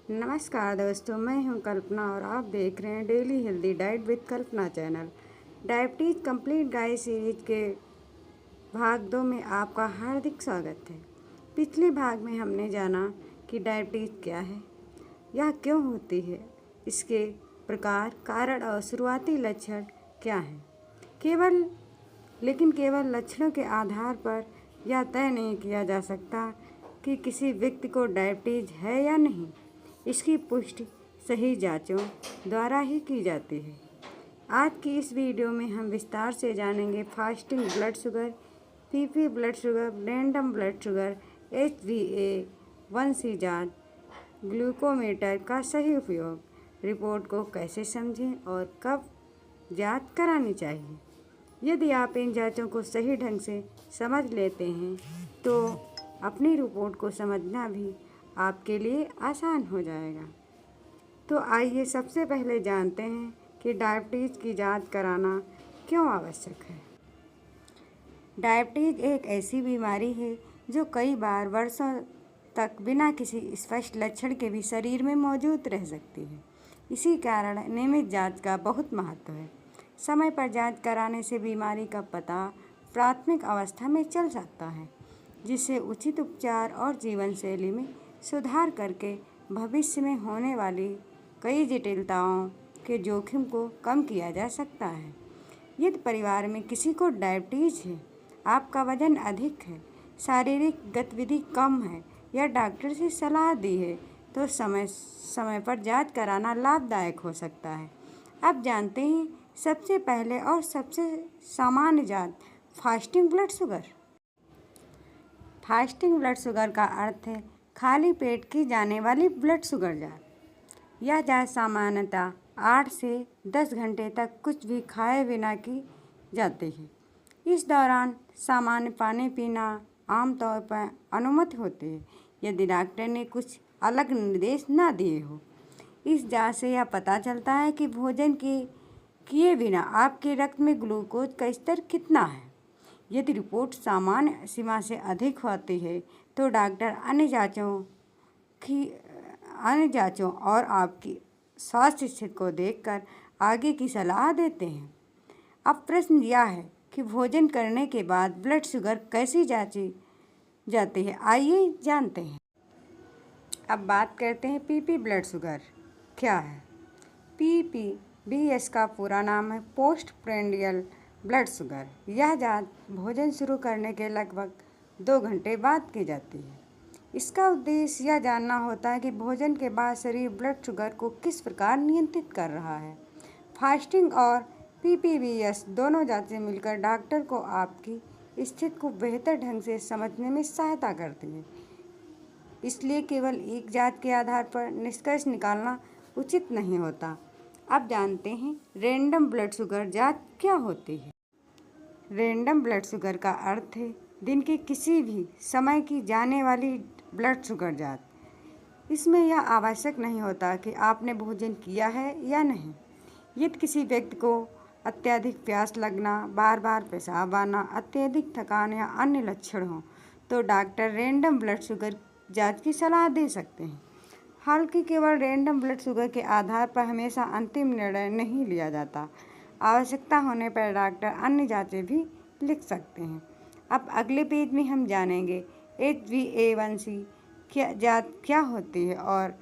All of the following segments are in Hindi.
नमस्कार दोस्तों, मैं हूं कल्पना और आप देख रहे हैं daily healthy diet with Kalpana channel. Diabetes complete guide series के भाग 2 में आपका हार्दिक स्वागत है। पिछले भाग में हमने जाना कि डायबिटीज़ क्या है, यह क्यों होती है, इसके प्रकार, कारण और शुरुआती लक्षण क्या हैं। केवल लक्षणों के आधार पर यह तय नहीं किया जा सकता कि किसी व्यक्ति को डायबिटीज़ है या नहीं। इसकी पुष्टि सही जांचों द्वारा ही की जाती है। आज की इस वीडियो में हम विस्तार से जानेंगे fasting blood sugar, PP blood sugar, random blood sugar, HbA1c जांच, ग्लूकोमीटर का सही उपयोग, रिपोर्ट को कैसे समझें और कब जांच करानी चाहिए। यदि आप इन जांचों को सही ढंग से समझ लेते हैं तो अपनी रिपोर्ट को समझना भी आपके लिए आसान हो जाएगा। तो आइए सबसे पहले जानते हैं कि डायबिटीज़ की जांच कराना क्यों आवश्यक है। डायबिटीज़ एक ऐसी बीमारी है जो कई बार वर्षों तक बिना किसी स्पष्ट लक्षण के भी शरीर में मौजूद रह सकती है। इसी कारण नियमित जांच का बहुत महत्व है। समय पर जांच कराने से बीमारी का पता प्राथमिक अवस्था में चल सकता है, जिससे उचित उपचार और जीवन शैली में सुधार करके भविष्य में होने वाली कई जटिलताओं के जोखिम को कम किया जा सकता है। यदि परिवार में किसी को डायबिटीज़ है, आपका वजन अधिक है, शारीरिक गतिविधि कम है या डॉक्टर से सलाह दी है तो समय समय पर जांच कराना लाभदायक हो सकता है। अब जानते हैं सबसे पहले और सबसे सामान्य जांच, fasting blood sugar. Fasting blood sugar का अर्थ है खाली पेट की जाने वाली ब्लड शुगर जांच। यह जांच सामान्यतः 8 से 10 घंटे तक कुछ भी खाए बिना की जाती है। इस दौरान सामान्य पानी पीना आमतौर पर अनुमति होती है, यदि डॉक्टर ने कुछ अलग निर्देश ना दिए हो। इस जांच से यह पता चलता है कि भोजन किए बिना आपके रक्त में ग्लूकोज का स्तर कितना है। यदि रिपोर्ट सामान्य सीमा से अधिक होती है तो डॉक्टर अन्य जांचों और आपकी स्वास्थ्य स्थिति को देखकर आगे की सलाह देते हैं। अब प्रश्न यह है कि भोजन करने के बाद ब्लड शुगर कैसे जांची जाती है, आइए जानते हैं। अब बात करते हैं पीपी ब्लड शुगर क्या है। PPBS का पूरा नाम है पोस्ट प्रेंडियल ब्लड शुगर। यह जांच भोजन शुरू करने के लगभग 2 घंटे बाद की जाती है। इसका उद्देश्य यह जानना होता है कि भोजन के बाद शरीर ब्लड शुगर को किस प्रकार नियंत्रित कर रहा है। फास्टिंग और PPBS दोनों जांचें मिलकर डॉक्टर को आपकी स्थिति को बेहतर ढंग से समझने में सहायता करती है। इसलिए केवल एक जांच के आधार पर निष्कर्ष निकालना उचित नहीं होता। अब जानते हैं रैंडम ब्लड शुगर जांच क्या होती है। रैंडम ब्लड शुगर का अर्थ है दिन के किसी भी समय की जाने वाली ब्लड शुगर जांच। इसमें यह आवश्यक नहीं होता कि आपने भोजन किया है या नहीं। यदि किसी व्यक्ति को अत्यधिक प्यास लगना, बार बार पेशाब आना, अत्यधिक थकान या अन्य लक्षण हो तो डॉक्टर रैंडम ब्लड शुगर जांच की सलाह दे सकते हैं। हालांकि केवल रैंडम ब्लड शुगर के आधार पर हमेशा अंतिम निर्णय नहीं लिया जाता। आवश्यकता होने पर डॉक्टर अन्य जांचें भी लिख सकते हैं। अब अगले पेज में हम जानेंगे HbA1c जांच क्या होती है और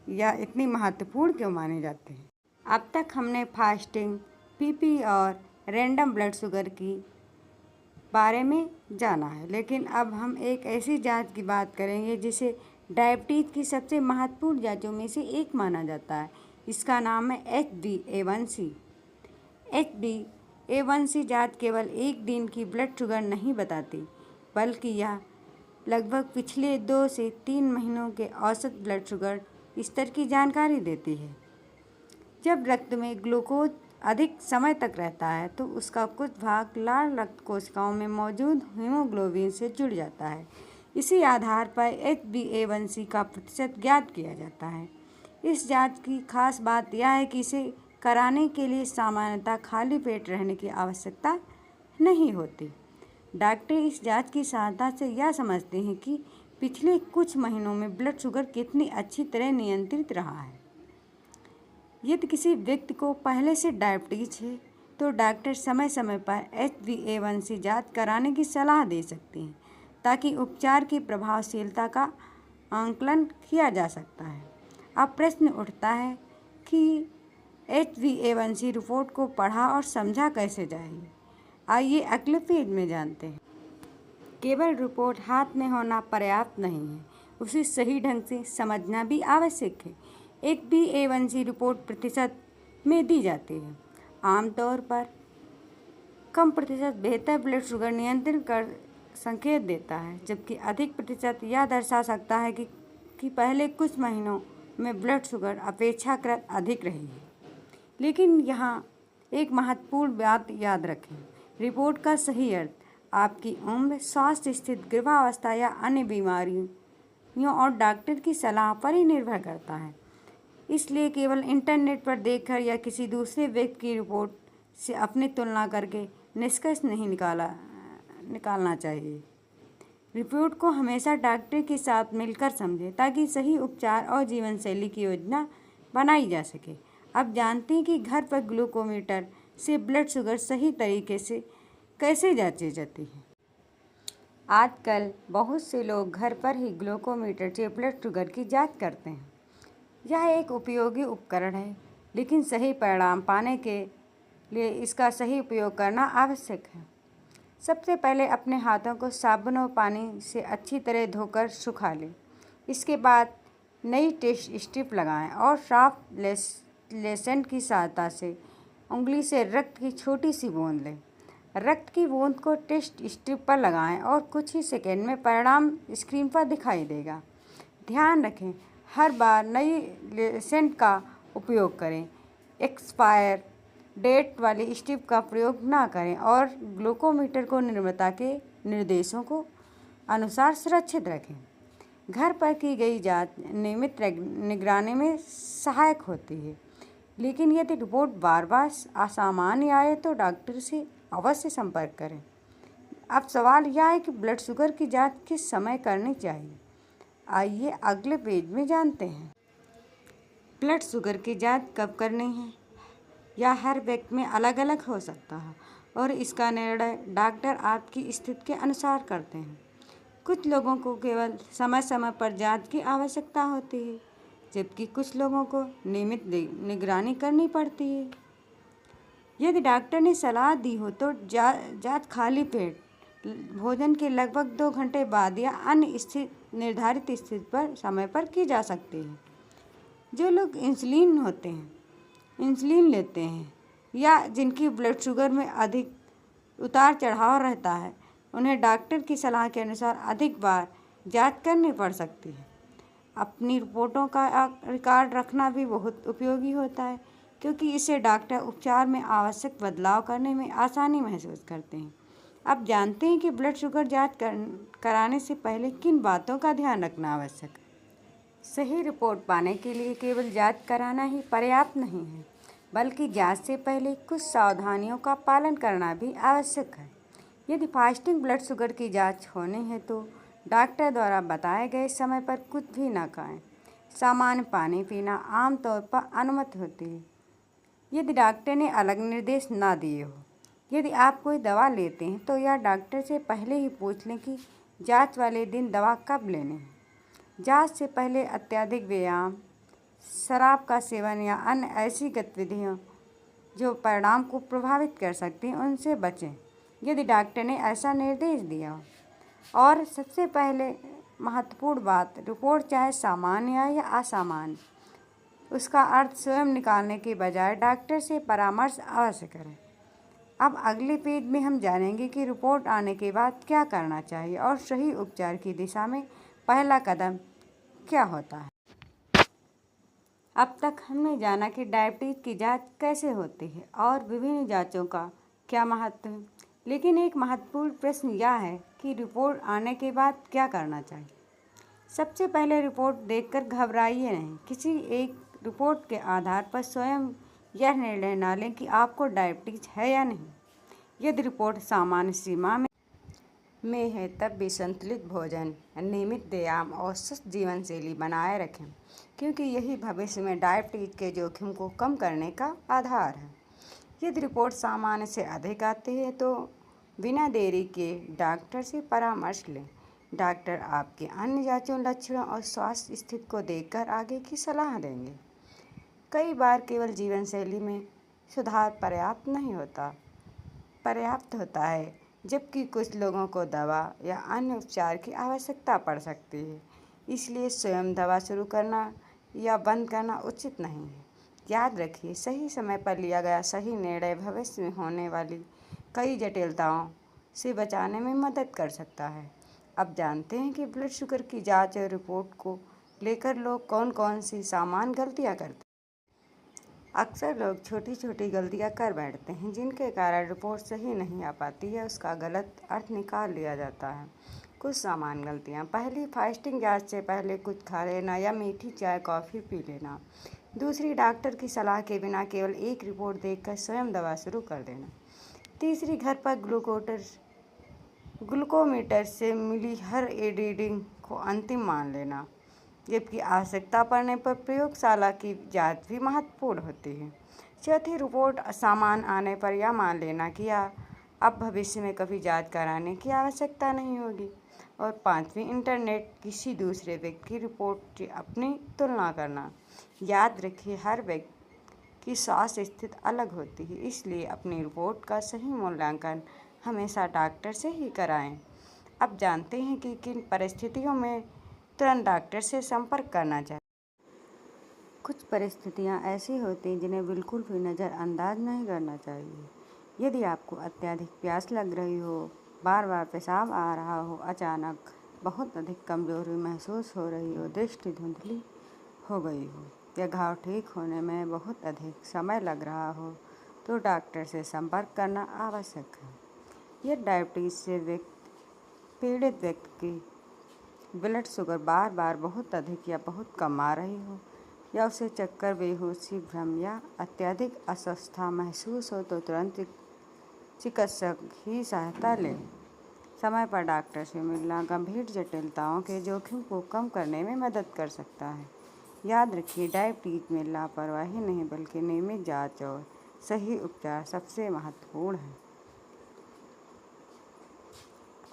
यह इतनी महत्वपूर्ण क्यों मानी जाती है। अब तक हमने फास्टिंग, पीपी और रैंडम ब्लड शुगर की बारे में जाना है, लेकिन अब हम एक ऐसी जांच की बात करेंगे जिसे डायबिटीज़ की सबसे महत्वपूर्ण जांचों में से एक माना जाता है। इसका नाम है HbA1c। HbA1c जांच केवल एक दिन की ब्लड शुगर नहीं बताती, बल्कि यह लगभग पिछले 2 से 3 महीनों के औसत ब्लड शुगर स्तर की जानकारी देती है। जब रक्त में ग्लूकोज अधिक समय तक रहता है तो उसका कुछ भाग लाल रक्त कोशिकाओं में मौजूद हीमोग्लोबिन से जुड़ जाता है। इसी आधार पर HbA1c का प्रतिशत ज्ञात किया जाता है। इस जांच की खास बात यह है कि इसे कराने के लिए सामान्यतः खाली पेट रहने की आवश्यकता नहीं होती। डॉक्टर इस जांच की सहायता से यह समझते हैं कि पिछले कुछ महीनों में ब्लड शुगर कितनी अच्छी तरह नियंत्रित रहा है। यदि किसी व्यक्ति को पहले से डायबिटीज है तो डॉक्टर समय समय पर HbA1c जांच कराने की सलाह दे सकते हैं ताकि उपचार की प्रभावशीलता का आंकलन किया जा सकता है। अब प्रश्न उठता है कि HbA1c रिपोर्ट को पढ़ा और समझा कैसे जाए। आइए अगले पेज में जानते हैं। केवल रिपोर्ट हाथ में होना पर्याप्त नहीं है, उसे सही ढंग से समझना भी आवश्यक है। HbA1c रिपोर्ट प्रतिशत में दी जाती है। आमतौर पर कम प्रतिशत बेहतर ब्लड शुगर नियंत्रण कर संकेत देता है, जबकि अधिक प्रतिशत यह दर्शा सकता है कि पहले कुछ महीनों में ब्लड शुगर अपेक्षाकृत अधिक रही है। लेकिन यहाँ एक महत्वपूर्ण बात याद रखें, रिपोर्ट का सही अर्थ आपकी उम्र, स्वास्थ्य स्थिति, गर्भावस्था या अन्य बीमारियों और डॉक्टर की सलाह पर ही निर्भर करता है। इसलिए केवल इंटरनेट पर देखकर या किसी दूसरे व्यक्ति की रिपोर्ट से अपनी तुलना करके निष्कर्ष नहीं निकालना चाहिए। रिपोर्ट को हमेशा डॉक्टर के साथ मिलकर समझें ताकि सही उपचार और जीवन शैली की योजना बनाई जा सके। अब जानते हैं कि घर पर ग्लूकोमीटर से ब्लड शुगर सही तरीके से कैसे जांची जाती है। आजकल बहुत से लोग घर पर ही ग्लूकोमीटर से ब्लड शुगर की जांच करते हैं। यह एक उपयोगी उपकरण है, लेकिन सही परिणाम पाने के लिए इसका सही उपयोग करना आवश्यक है। सबसे पहले अपने हाथों को साबुन और पानी से अच्छी तरह धोकर सुखा लें। इसके बाद नई टेस्ट स्ट्रिप लगाएं और शार्प लेसेंट की सहायता से उंगली से रक्त की छोटी सी बूंद लें। रक्त की बूंद को टेस्ट स्ट्रिप पर लगाएं और कुछ ही सेकंड में परिणाम स्क्रीन पर दिखाई देगा। ध्यान रखें, हर बार नई लेसेंट का उपयोग करें। एक्सपायर डेट वाली स्ट्रिप का प्रयोग ना करें और ग्लूकोमीटर को निर्माता के निर्देशों को अनुसार सुरक्षित रखें। घर पर की गई जांच नियमित निगरानी में सहायक होती है, लेकिन यदि रिपोर्ट बार बार असामान्य आए तो डॉक्टर से अवश्य संपर्क करें। अब सवाल यह है कि ब्लड शुगर की जांच किस समय करनी चाहिए। आइए अगले पेज में जानते हैं। ब्लड शुगर की जांच कब करनी है यह हर व्यक्ति में अलग अलग हो सकता है और इसका निर्णय डॉक्टर आपकी स्थिति के अनुसार करते हैं। कुछ लोगों को केवल समय समय पर जांच की आवश्यकता होती है, जबकि कुछ लोगों को नियमित निगरानी करनी पड़ती है। यदि डॉक्टर ने सलाह दी हो तो जांच खाली पेट भोजन के लगभग 2 घंटे बाद या अन्य निर्धारित स्थिति पर समय पर की जा सकती है। जो लोग इंसुलिन लेते हैं या जिनकी ब्लड शुगर में अधिक उतार चढ़ाव रहता है, उन्हें डॉक्टर की सलाह के अनुसार अधिक बार जांच करनी पड़ सकती है। अपनी रिपोर्टों का रिकॉर्ड रखना भी बहुत उपयोगी होता है, क्योंकि इससे डॉक्टर उपचार में आवश्यक बदलाव करने में आसानी महसूस करते हैं। अब जानते हैं कि ब्लड शुगर जांच कराने से पहले किन बातों का ध्यान रखना आवश्यक है। सही रिपोर्ट पाने के लिए केवल जांच कराना ही पर्याप्त नहीं है, बल्कि जांच से पहले कुछ सावधानियों का पालन करना भी आवश्यक है। यदि फास्टिंग ब्लड शुगर की जांच होनी है तो डॉक्टर द्वारा बताए गए समय पर कुछ भी न खाएं। सामान्य पानी पीना आमतौर पर अनुमति होती है, यदि डॉक्टर ने अलग निर्देश ना दिए हो। यदि आप कोई दवा लेते हैं तो यह डॉक्टर से पहले ही पूछ लें कि जांच वाले दिन दवा कब लेनी है। जांच से पहले अत्यधिक व्यायाम, शराब का सेवन या अन्य ऐसी गतिविधियां जो परिणाम को प्रभावित कर सकती हैं, उनसे बचें यदि डॉक्टर ने ऐसा निर्देश दिया हो। और सबसे पहले महत्वपूर्ण बात, रिपोर्ट चाहे सामान्य आए या असामान्य, उसका अर्थ स्वयं निकालने के बजाय डॉक्टर से परामर्श अवश्य करें। अब अगले पेज में हम जानेंगे कि रिपोर्ट आने के बाद क्या करना चाहिए और सही उपचार की दिशा में पहला कदम क्या होता है। अब तक हमने जाना कि डायबिटीज़ की जांच कैसे होती है और विभिन्न जांचों का क्या महत्व है, लेकिन एक महत्वपूर्ण प्रश्न यह है कि रिपोर्ट आने के बाद क्या करना चाहिए। सबसे पहले रिपोर्ट देखकर घबराइए नहीं। किसी एक रिपोर्ट के आधार पर स्वयं यह निर्णय न लें कि आपको डायबिटीज़ है या नहीं। यदि रिपोर्ट सामान्य सीमा में में है, तब भी संतुलित भोजन, नियमित व्यायाम और स्वस्थ जीवन शैली बनाए रखें, क्योंकि यही भविष्य में डायबिटीज के जोखिम को कम करने का आधार है। यदि रिपोर्ट सामान्य से अधिक आती है तो बिना देरी के डॉक्टर से परामर्श लें। डॉक्टर आपके अन्य जांचों, लक्षणों और स्वास्थ्य स्थिति को देखकर आगे की सलाह देंगे। कई बार केवल जीवन शैली में सुधार पर्याप्त होता है, जबकि कुछ लोगों को दवा या अन्य उपचार की आवश्यकता पड़ सकती है। इसलिए स्वयं दवा शुरू करना या बंद करना उचित नहीं है। याद रखिए, सही समय पर लिया गया सही निर्णय भविष्य में होने वाली कई जटिलताओं से बचाने में मदद कर सकता है। अब जानते हैं कि ब्लड शुगर की जांच और रिपोर्ट को लेकर लोग कौन कौन सी सामान्य गलतियां करते हैं। अक्सर लोग छोटी छोटी गलतियां कर बैठते हैं, जिनके कारण रिपोर्ट सही नहीं आ पाती है, उसका गलत अर्थ निकाल लिया जाता है। कुछ सामान्य गलतियां: पहली, फास्टिंग जांच से पहले कुछ खा लेना या मीठी चाय कॉफ़ी पी लेना। दूसरी, डॉक्टर की सलाह के बिना केवल एक रिपोर्ट देखकर स्वयं दवा शुरू कर देना। तीसरी, घर पर ग्लूकोमीटर से मिली हर रीडिंग को अंतिम मान लेना, जबकि आवश्यकता पड़ने पर प्रयोगशाला की जांच भी महत्वपूर्ण होती है। चौथी, रिपोर्ट सामान्य आने पर यह मान लेना कि अब भविष्य में कभी जांच कराने की आवश्यकता नहीं होगी। और पांचवी, इंटरनेट किसी दूसरे व्यक्ति की रिपोर्ट से अपनी तुलना करना। याद रखिए, हर व्यक्ति की स्वास्थ्य स्थिति अलग होती है, इसलिए अपनी रिपोर्ट का सही मूल्यांकन हमेशा डॉक्टर से ही कराएं। अब जानते हैं कि किन परिस्थितियों में तुरंत डॉक्टर से संपर्क करना चाहिए। कुछ परिस्थितियां ऐसी होती हैं जिन्हें बिल्कुल भी नज़रअंदाज नहीं करना चाहिए। यदि आपको अत्यधिक प्यास लग रही हो, बार बार पेशाब आ रहा हो, अचानक बहुत अधिक कमजोरी महसूस हो रही हो, दृष्टि धुंधली हो गई हो या घाव ठीक होने में बहुत अधिक समय लग रहा हो, तो डॉक्टर से संपर्क करना आवश्यक है। यह डायबिटीज़ से पीड़ित व्यक्ति की ब्लड शुगर बार बार बहुत अधिक या बहुत कम आ रही हो, या उसे चक्कर, बेहोशी, भ्रम या अत्यधिक अस्वस्थता महसूस हो, तो तुरंत चिकित्सक की सहायता लें। समय पर डॉक्टर से मिलना गंभीर जटिलताओं के जोखिम को कम करने में मदद कर सकता है। याद रखिए, डायबिटीज में लापरवाही नहीं बल्कि नियमित जांच और सही उपचार सबसे महत्वपूर्ण है।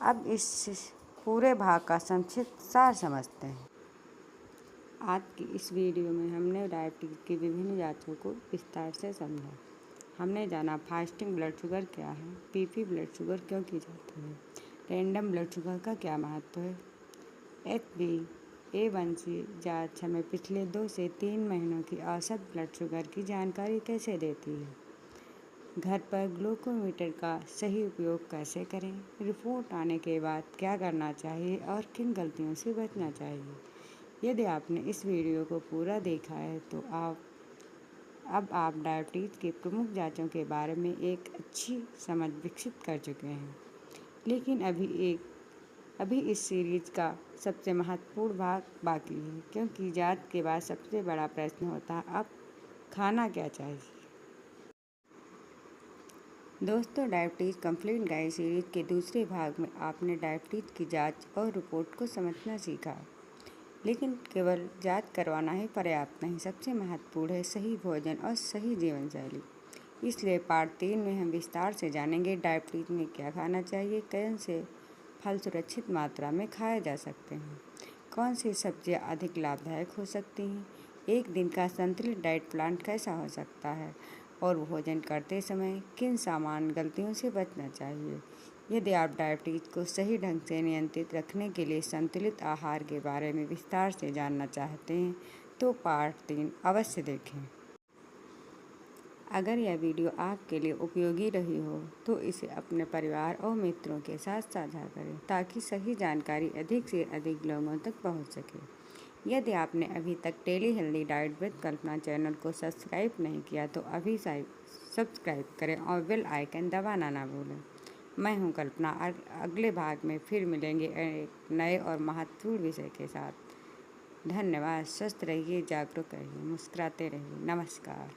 अब इस पूरे भाग का संक्षिप्त सार समझते हैं। आज की इस वीडियो में हमने डायबिटीज की विभिन्न जांचों को विस्तार से समझा। हमने जाना फास्टिंग ब्लड शुगर क्या है, पीपी ब्लड शुगर क्यों की जाती है, रैंडम ब्लड शुगर का क्या महत्व है, HbA1c जांच हमें पिछले 2 से 3 महीनों की औसत ब्लड शुगर की जानकारी कैसे देती है, घर पर ग्लूकोमीटर का सही उपयोग कैसे करें, रिपोर्ट आने के बाद क्या करना चाहिए और किन गलतियों से बचना चाहिए। यदि आपने इस वीडियो को पूरा देखा है तो अब आप डायबिटीज़ की प्रमुख जांचों के बारे में एक अच्छी समझ विकसित कर चुके हैं। लेकिन अभी इस सीरीज का सबसे महत्वपूर्ण भाग बाकी है, क्योंकि जांच के बाद सबसे बड़ा प्रश्न होता है, अब खाना क्या चाहिए। दोस्तों, डायबिटीज़ कंप्लीट गाइड सीरीज के दूसरे भाग में आपने डायबिटीज़ की जांच और रिपोर्ट को समझना सीखा। लेकिन केवल जांच करवाना ही पर्याप्त नहीं, सबसे महत्वपूर्ण है सही भोजन और सही जीवन शैली। इसलिए पार्ट 3 में हम विस्तार से जानेंगे डायबिटीज़ में क्या खाना चाहिए, कौन से फल सुरक्षित मात्रा में खाए जा सकते हैं, कौन सी सब्जियां अधिक लाभदायक हो सकती हैं, एक दिन का संतुलित डाइट प्लान कैसा हो सकता है, और भोजन करते समय किन सामान्य गलतियों से बचना चाहिए। यदि आप डायबिटीज़ को सही ढंग से नियंत्रित रखने के लिए संतुलित आहार के बारे में विस्तार से जानना चाहते हैं तो पार्ट 3 अवश्य देखें। अगर यह वीडियो आपके लिए उपयोगी रही हो तो इसे अपने परिवार और मित्रों के साथ साझा करें, ताकि सही जानकारी अधिक से अधिक लोगों तक पहुंच सके। यदि आपने अभी तक daily healthy diet with Kalpana channel को सब्सक्राइब नहीं किया तो अभी सब्सक्राइब करें और बेल आइकन दबाना ना भूलें। मैं हूं कल्पना, अगले भाग में फिर मिलेंगे एक नए और महत्वपूर्ण विषय के साथ। धन्यवाद। स्वस्थ रहिए, जागरूक रहिए, मुस्कुराते रहिए। नमस्कार।